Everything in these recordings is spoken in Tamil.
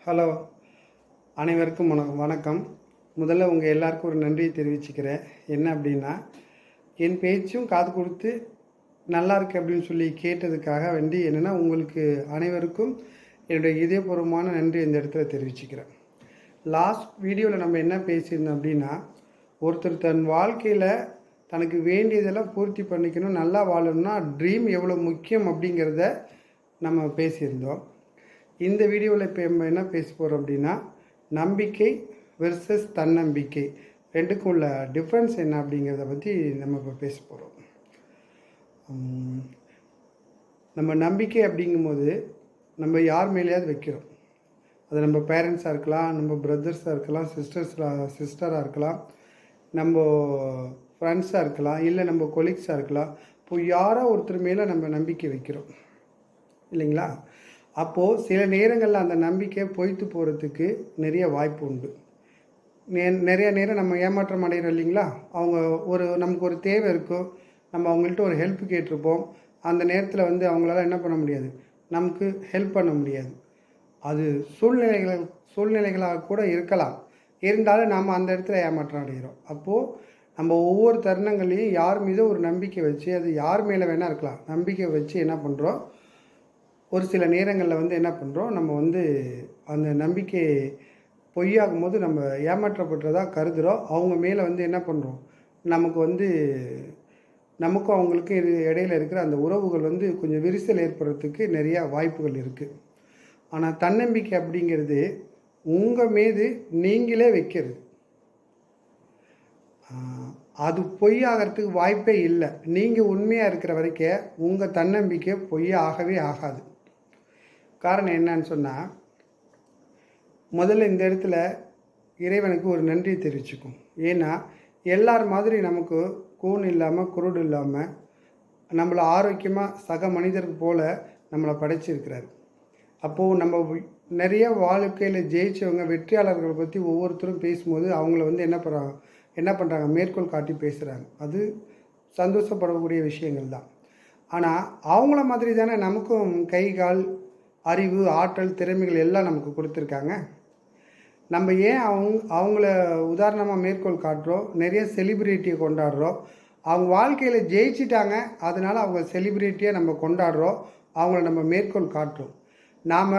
ஹலோ, அனைவருக்கும் வணக்கம். முதல்ல உங்கள் எல்லாருக்கும் ஒரு நன்றியை தெரிவிச்சுக்கிறேன். என்ன அப்படின்னா, என் பேச்சும் காது கொடுத்து நல்லா இருக்கு அப்படின்னு சொல்லி கேட்டதுக்காக வேண்டி என்னென்னா, உங்களுக்கு அனைவருக்கும் என்னுடைய இதயபூர்வமான நன்றி இந்த இடத்துல தெரிவிச்சுக்கிறேன். லாஸ்ட் வீடியோவில் நம்ம என்ன பேசியிருந்தோம் அப்படின்னா, ஒருத்தர் தன் வாழ்க்கையில் தனக்கு வேண்டியதெல்லாம் பூர்த்தி பண்ணிக்கணும், நல்லா வாழணும்னா ட்ரீம் எவ்வளோ முக்கியம் அப்படிங்கிறத நம்ம பேசியிருந்தோம். இந்த வீடியோவில் இப்போ நம்ம என்ன பேச போகிறோம் அப்படின்னா, நம்பிக்கை வெர்சஸ் தன்னம்பிக்கை ரெண்டுக்கும் உள்ள டிஃப்ரென்ஸ் என்ன அப்படிங்கிறத பற்றி நம்ம இப்போ பேச போகிறோம். நம்ம நம்பிக்கை அப்படிங்கும்போது நம்ம யார் மேலேயாவது வைக்கிறோம். அது நம்ம பேரண்ட்ஸாக இருக்கலாம், நம்ம பிரதர்ஸாக இருக்கலாம், சிஸ்டராக இருக்கலாம், நம்ம ஃப்ரெண்ட்ஸாக இருக்கலாம், இல்லை நம்ம கொலீக்ஸாக இருக்கலாம். இப்போ யாரோ ஒருத்தர் மேலே நம்ம நம்பிக்கை வைக்கிறோம் இல்லைங்களா? அப்போது சில நேரங்களில் அந்த நம்பிக்கை பொய்த்து போகிறதுக்கு நிறைய வாய்ப்பு உண்டு. நிறைய நேரம் நம்ம ஏமாற்றம் அடைகிறோம் இல்லைங்களா? அவங்க நமக்கு ஒரு தேவை இருக்கும், நம்ம அவங்கள்ட்ட ஒரு ஹெல்ப் கேட்டிருப்போம். அந்த நேரத்தில் அவங்களால என்ன பண்ண முடியாது, நமக்கு ஹெல்ப் பண்ண முடியாது. அது சூழ்நிலைகளாக கூட இருக்கலாம். இருந்தாலும் நாம் அந்த இடத்துல ஏமாற்றம் அடைகிறோம். அப்போது நம்ம ஒவ்வொரு தருணங்கள்லையும் யார் மீது ஒரு நம்பிக்கை வச்சு, அது யார் மேலே வேணால் இருக்கலாம், நம்பிக்கை வச்சு என்ன பண்ணுறோம், ஒரு சில நேரங்களில் என்ன பண்ணுறோம், நம்ம அந்த நம்பிக்கை பொய்யாகும் போது நம்ம ஏமாற்றப்படுறதாக கருதுகிறோம். அவங்க மேலே என்ன பண்ணுறோம், நமக்கு நமக்கும் அவங்களுக்கும் இடையில் இருக்கிற அந்த உறவுகள் கொஞ்சம் விரிசல் ஏற்படுறதுக்கு நிறையா வாய்ப்புகள் இருக்குது. ஆனால் தன்னம்பிக்கை அப்படிங்கிறது உங்கள் மீது நீங்களே வைக்கிறது. அது பொய்யாகிறதுக்கு வாய்ப்பே இல்லை. நீங்கள் உண்மையாக இருக்கிற வரைக்கும் உங்கள் தன்னம்பிக்கை பொய்யாகவே ஆகாது. காரணம் என்னன்னு சொன்னால், முதல்ல இந்த இடத்துல இறைவனுக்கு ஒரு நன்றி தெரிவிச்சுக்கும். ஏன்னா எல்லார் மாதிரி நமக்கு கூன் இல்லாமல் குருடு இல்லாமல் நம்மளை ஆரோக்கியமாக சக மனிதருக்கு போல் நம்மளை படைச்சிருக்கிறார். அப்போது நம்ம நிறைய வாழ்க்கையில் ஜெயித்தவங்க வெற்றியாளர்களை பற்றி ஒவ்வொருத்தரும் பேசும்போது அவங்கள என்ன பண்ணுறாங்க, மேற்கோள் காட்டி பேசுகிறாங்க. அது சந்தோஷப்படக்கூடிய விஷயங்கள் தான். ஆனால் அவங்கள மாதிரி தானே நமக்கும் கை கால் அறிவு ஆற்றல் திறமைகள் எல்லாம் நமக்கு கொடுத்துருக்காங்க. நம்ம ஏன் அவங்கள உதாரணமாக மேற்கோள் காட்டுறோம், நிறைய செலிப்ரிட்டியை கொண்டாடுறோம். அவங்க வாழ்க்கையில் ஜெயிச்சிட்டாங்க, அதனால் அவங்க செலிப்ரிட்டியை நம்ம கொண்டாடுறோம், அவங்கள நம்ம மேற்கோள் காட்டுறோம். நாம்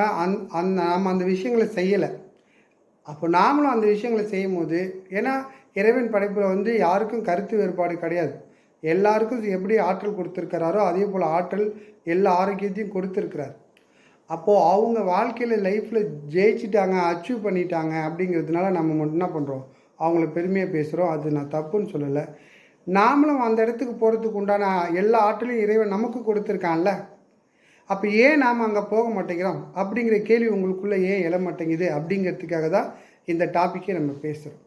நாம் அந்த விஷயங்களை செய்யலை. அப்போ நாமளும் அந்த விஷயங்களை செய்யும் போது, ஏன்னா இறைவன் படைப்பில் யாருக்கும் கருத்து வேறுபாடு கிடையாது. எல்லாருக்கும் எப்படி ஆற்றல் கொடுத்துருக்கிறாரோ அதே போல் ஆற்றல் எல்லா ஆரோக்கியத்தையும் கொடுத்துருக்கிறார். அப்போது அவங்க வாழ்க்கையில் லைஃப்பில் ஜெயிச்சிட்டாங்க, அச்சீவ் பண்ணிட்டாங்க அப்படிங்கிறதுனால நம்ம மட்டும் என்ன பண்ணுறோம், அவங்கள பெருமையாக பேசுகிறோம். அது நான் தப்புன்னு சொல்லலை. நாமளும் அந்த இடத்துக்கு போகிறதுக்கு உண்டான எல்லா ஆற்றலையும் இறைவன் நமக்கு கொடுத்துருக்கான்ல. அப்போ ஏன் நாம் அங்கே போக மாட்டேங்கிறோம் அப்படிங்கிற கேள்வி உங்களுக்குள்ளே ஏன் எழ மாட்டேங்குது அப்படிங்கிறதுக்காக தான் இந்த டாப்பிக்கே நம்ம பேசுகிறோம்.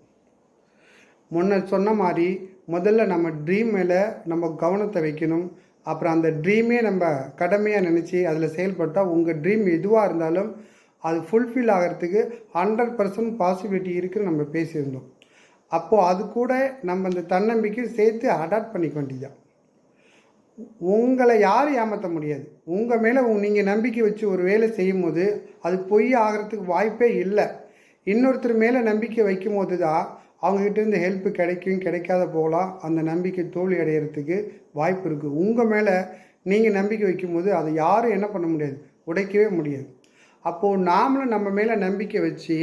முன்ன சொன்ன மாதிரி முதல்ல நம்ம ட்ரீம் மேலே நம்ம கவனத்தை வைக்கணும். அப்புறம் அந்த ட்ரீமே நம்ம கடமையாக நினச்சி அதில் செயல்பட்டால் உங்கள் ட்ரீம் எதுவாக இருந்தாலும் அது ஃபுல்ஃபில் ஆகிறதுக்கு 100% பாசிபிலிட்டி இருக்குதுன்னு நம்ம பேசியிருந்தோம். அப்போது அது கூட நம்ம அந்த தன்னம்பிக்கையும் சேர்த்து அடாப்ட் பண்ணிக்க வேண்டியதான். உங்களை யாரும் ஏமாற்ற முடியாது. உங்கள் மேலே நீங்கள் நம்பிக்கை வச்சு ஒரு வேலை செய்யும் போது அது பொய் ஆகிறதுக்கு வாய்ப்பே இல்லை. இன்னொருத்தர் மேலே நம்பிக்கை வைக்கும் போது தான் அவங்ககிட்டேருந்து ஹெல்ப்பு கிடைக்காத போகலாம். அந்த நம்பிக்கை தோல்வி அடைகிறதுக்கு வாய்ப்பு இருக்குது. உங்கள் மேலே நீங்கள் நம்பிக்கை வைக்கும்போது அதை யாரும் என்ன பண்ண முடியாது, உடைக்கவே முடியாது. அப்போது நாமளும் நம்ம மேலே நம்பிக்கை வச்சு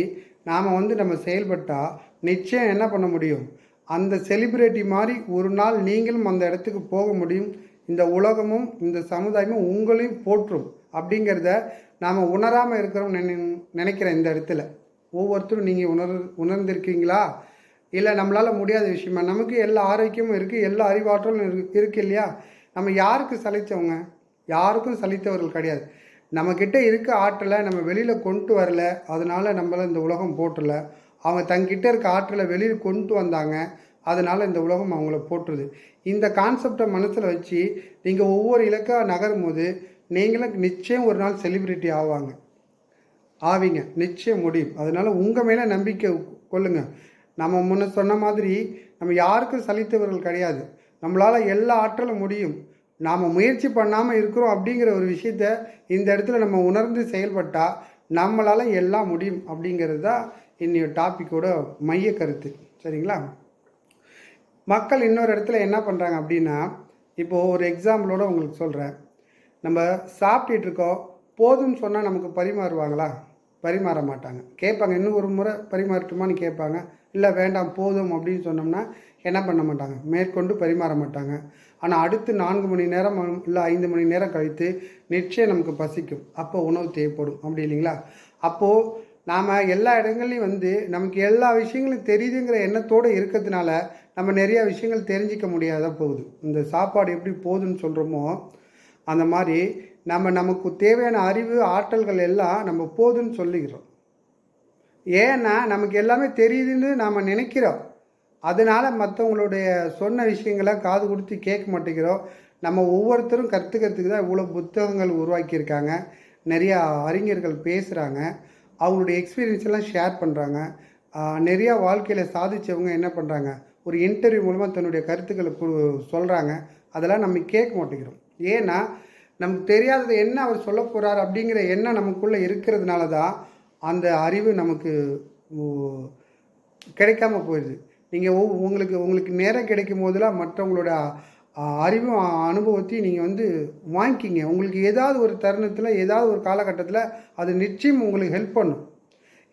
நாம் நம்ம செயல்பட்டால் நிச்சயம் என்ன பண்ண முடியும், அந்த செலிப்ரிட்டி மாதிரி ஒரு நாள் நீங்களும் அந்த இடத்துக்கு போக முடியும். இந்த உலகமும் இந்த சமுதாயமும் உங்களையும் போற்றும் அப்படிங்கிறத நாம் உணராமல் இருக்கிறோம் நினைக்கிறேன். இந்த இடத்துல ஒவ்வொருத்தரும் நீங்கள் உணர்ந்திருக்கீங்களா? இல்லை நம்மளால் முடியாத விஷயமா? நமக்கு எல்லா ஆரோக்கியமும் இருக்குது, எல்லா அறிவாற்றலும் இருக்குது இல்லையா? நம்ம யாருக்கு சலித்தவங்க? யாருக்கும் சலித்தவர்கள் கிடையாது. நம்மக்கிட்ட இருக்க ஆற்றலை நம்ம வெளியில் கொண்டு வரல, அதனால் நம்மளை இந்த உலகம் போட்டலை. அவங்க தங்கிட்ட இருக்க ஆற்றலை வெளியில் கொண்டு வந்தாங்க, அதனால் இந்த உலகம் அவங்கள போட்டுருது. இந்த கான்செப்டை மனசில் வச்சு நீங்கள் ஒவ்வொரு இலக்காக நகரும் போது நீங்களும் நிச்சயம் ஒரு நாள் செலிப்ரிட்டி ஆவீங்க, நிச்சயம் முடியும். அதனால் உங்கள் மேலே நம்பிக்கை கொள்ளுங்கள். நம்ம முன்ன சொன்ன மாதிரி நம்ம யாருக்கும் சலித்தவர்கள் கிடையாது. நம்மளால் எல்லா ஆற்றலும் முடியும். நாம் முயற்சி பண்ணாமல் இருக்கிறோம் அப்படிங்கிற ஒரு விஷயத்த இந்த இடத்துல நம்ம உணர்ந்து செயல்பட்டால் நம்மளால் எல்லாம் முடியும் அப்படிங்கிறது தான் இன்னைய டாப்பிக்கோட மைய கருத்து. சரிங்களா? மக்கள் இன்னொரு இடத்துல என்ன பண்ணுறாங்க அப்படின்னா, இப்போது ஒரு எக்ஸாம்பிளோட உங்களுக்கு சொல்கிறேன். நம்ம சாப்பிட்டுட்டு இருக்கோம், போதும்னு சொன்னால் நமக்கு பரிமாறுவாங்களா? பரிமாற மாட்டாங்க. கேட்பாங்க, இன்னும் ஒரு முறை பரிமாறட்டுமான்னு கேட்பாங்க. இல்லை வேண்டாம் போதும் அப்படின்னு சொன்னோம்னா என்ன பண்ண மாட்டாங்க, மேற்கொண்டு பரிமாற மாட்டாங்க. ஆனால் அடுத்து 4 மணி நேரம் இல்லை 5 மணி நேரம் கழித்து நிச்சயம் நமக்கு பசிக்கும். அப்போ உணவு தேவைப்படும். அப்படி இல்லைங்களா? அப்போது நாம் எல்லா இடங்கள்லையும் நமக்கு எல்லா விஷயங்களும் தெரியுதுங்கிற எண்ணத்தோடு இருக்கிறதுனால நம்ம நிறையா விஷயங்கள் தெரிஞ்சிக்க முடியாத போகுது. இந்த சாப்பாடு எப்படி போகுதுன்னு சொல்கிறோமோ அந்த மாதிரி நமக்கு தேவையான அறிவு ஆற்றல்கள் எல்லாம் நம்ம போதுன்னு சொல்லிக்கிறோம். ஏன்னா நமக்கு எல்லாமே தெரியுதுன்னு நாம் நினைக்கிறோம். அதனால் மற்றவங்களுடைய சொன்ன விஷயங்களை காது கொடுத்து கேட்க மாட்டேங்கிறோம். நம்ம ஒவ்வொருத்தரும் கற்றுக்கிறதுக்கு தான் இவ்வளோ புத்தகங்கள் உருவாக்கியிருக்காங்க. நிறையா அறிஞர்கள் பேசுகிறாங்க, அவங்களுடைய எக்ஸ்பீரியன்ஸ் எல்லாம் ஷேர் பண்ணுறாங்க. நிறையா வாழ்க்கையில் சாதித்தவங்க என்ன பண்ணுறாங்க, ஒரு இன்டர்வியூ மூலமாக தன்னுடைய கருத்துக்களை சொல்கிறாங்க. அதெல்லாம் நம்ம கேட்க மாட்டேங்கிறோம். ஏன்னா நமக்கு தெரியாதது என்ன அவர் சொல்ல போகிறார் அப்படிங்கிற எண்ணம் நமக்குள்ளே இருக்கிறதுனால தான் அந்த அறிவு நமக்கு கிடைக்காம போயிடுது. நீங்கள் உங்களுக்கு நேரம் கிடைக்கும் போதெல்லாம் மற்றவங்களோட அறிவும் அனுபவத்தையும் நீங்கள் வாங்கிக்கிங்க. உங்களுக்கு ஏதாவது ஒரு தருணத்தில் ஏதாவது ஒரு காலகட்டத்தில் அது நிச்சயம் உங்களுக்கு ஹெல்ப் பண்ணும்.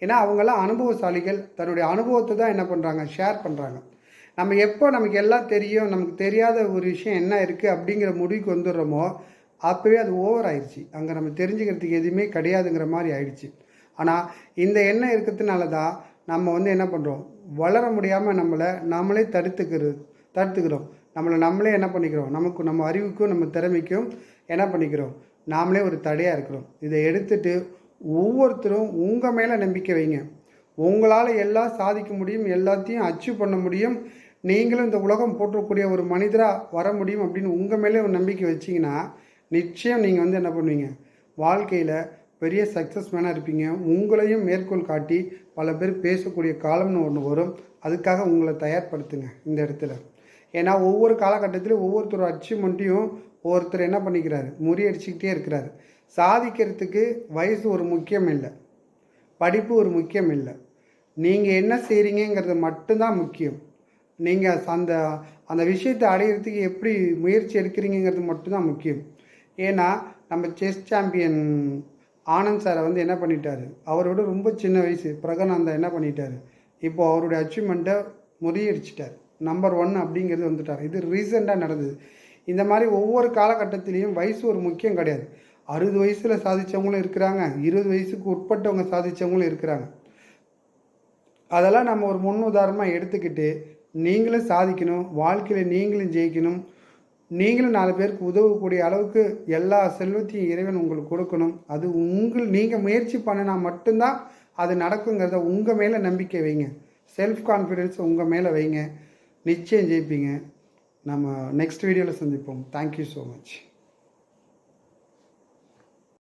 ஏன்னா அவங்கெல்லாம் அனுபவசாலிகள். தன்னுடைய அனுபவத்தை தான் என்ன பண்ணுறாங்க, ஷேர் பண்ணுறாங்க. நம்ம எப்போ நமக்கு எல்லாம் தெரியும், நமக்கு தெரியாத ஒரு விஷயம் என்ன இருக்குது அப்படிங்கிற முடிவுக்கு வந்துடுறோமோ அப்போவே அது ஓவர் ஆயிடுச்சு. அங்கே நம்ம தெரிஞ்சுக்கிறதுக்கு எதுவுமே கிடையாதுங்கிற மாதிரி ஆயிடுச்சு. ஆனால் இந்த எண்ணம் இருக்கிறதுனால தான் நம்ம என்ன பண்ணுறோம், வளர முடியாமல் நம்மளே தடுத்துக்கிறோம். நம்மளே என்ன பண்ணிக்கிறோம், நம்ம அறிவுக்கும் நம்ம திறமைக்கும் என்ன பண்ணிக்கிறோம், நாமளே ஒரு தடையாக இருக்கிறோம். இதை எடுத்துட்டு ஒவ்வொருத்தரும் உங்கள் மேலே நம்பிக்கை வைங்க. உங்களால் எல்லாம் சாதிக்க முடியும், எல்லாத்தையும் அச்சீவ் பண்ண முடியும், நீங்களும் இந்த உலகம் போற்றக்கூடிய ஒரு மனிதராக வர முடியும் அப்படின்னு உங்கள் மேலே ஒரு நம்பிக்கை வச்சிங்கன்னா நிச்சயம் நீங்கள் என்ன பண்ணுவீங்க, வாழ்க்கையில் பெரிய சக்ஸஸ் மேனாக இருப்பீங்க. உங்களையும் மேற்கோள் காட்டி பல பேர் பேசக்கூடிய காலம்னு ஒன்று வரும். அதுக்காக உங்களை தயார்படுத்துங்க இந்த இடத்துல. ஏன்னா ஒவ்வொரு காலகட்டத்திலும் ஒவ்வொருத்தர் அச்சீவ்மெண்ட்டையும் ஒவ்வொருத்தர் என்ன பண்ணிக்கிறாரு, முறியடிச்சுக்கிட்டே இருக்கிறாரு. சாதிக்கிறதுக்கு வயசு ஒரு முக்கியம் இல்லை, படிப்பு ஒரு முக்கியம் இல்லை. நீங்கள் என்ன செய்கிறீங்கிறது மட்டும்தான் முக்கியம். நீங்கள் அந்த விஷயத்தை அடையிறதுக்கு எப்படி முயற்சி எடுக்கிறீங்கிறது மட்டும்தான் முக்கியம். ஏன்னா நம்ம செஸ் சாம்பியன் ஆனந்த் சாரை என்ன பண்ணிட்டாரு, அவரோட ரொம்ப சின்ன வயசு பிரகனாந்தா என்ன பண்ணிட்டாரு, இப்போது அவருடைய அச்சீவ்மெண்ட்டை முறியடிச்சிட்டார். நம்பர் 1 அப்படிங்கிறது வந்துட்டார். இது ரீசெண்டாக நடந்தது. இந்த மாதிரி ஒவ்வொரு காலகட்டத்திலையும் வயசு ஒரு முக்கியம் கிடையாது. 60 வயசில் சாதித்தவங்களும் இருக்கிறாங்க, 20 வயசுக்கு உட்பட்டவங்க சாதித்தவங்களும் இருக்கிறாங்க. அதெல்லாம் நம்ம ஒரு முன் உதாரணமாக எடுத்துக்கிட்டு நீங்களும் சாதிக்கணும், வாழ்க்கையில் நீங்களும் ஜெயிக்கணும், நீங்களும் 4 பேருக்கு உதவக்கூடிய அளவுக்கு எல்லா செல்வத்தையும் இறைவன் உங்களுக்கு கொடுக்கணும். அது நீங்கள் முயற்சி பண்ணினா மட்டும்தான் அது நடக்குங்கிறத உங்கள் மேலே நம்பிக்கை வைங்க. செல்ஃப் கான்ஃபிடென்ஸ் உங்கள் மேலே வைங்க. நிச்சயம் ஜெயிப்பீங்க. நம்ம நெக்ஸ்ட் வீடியோவில் சந்திப்போம். Thank you so much.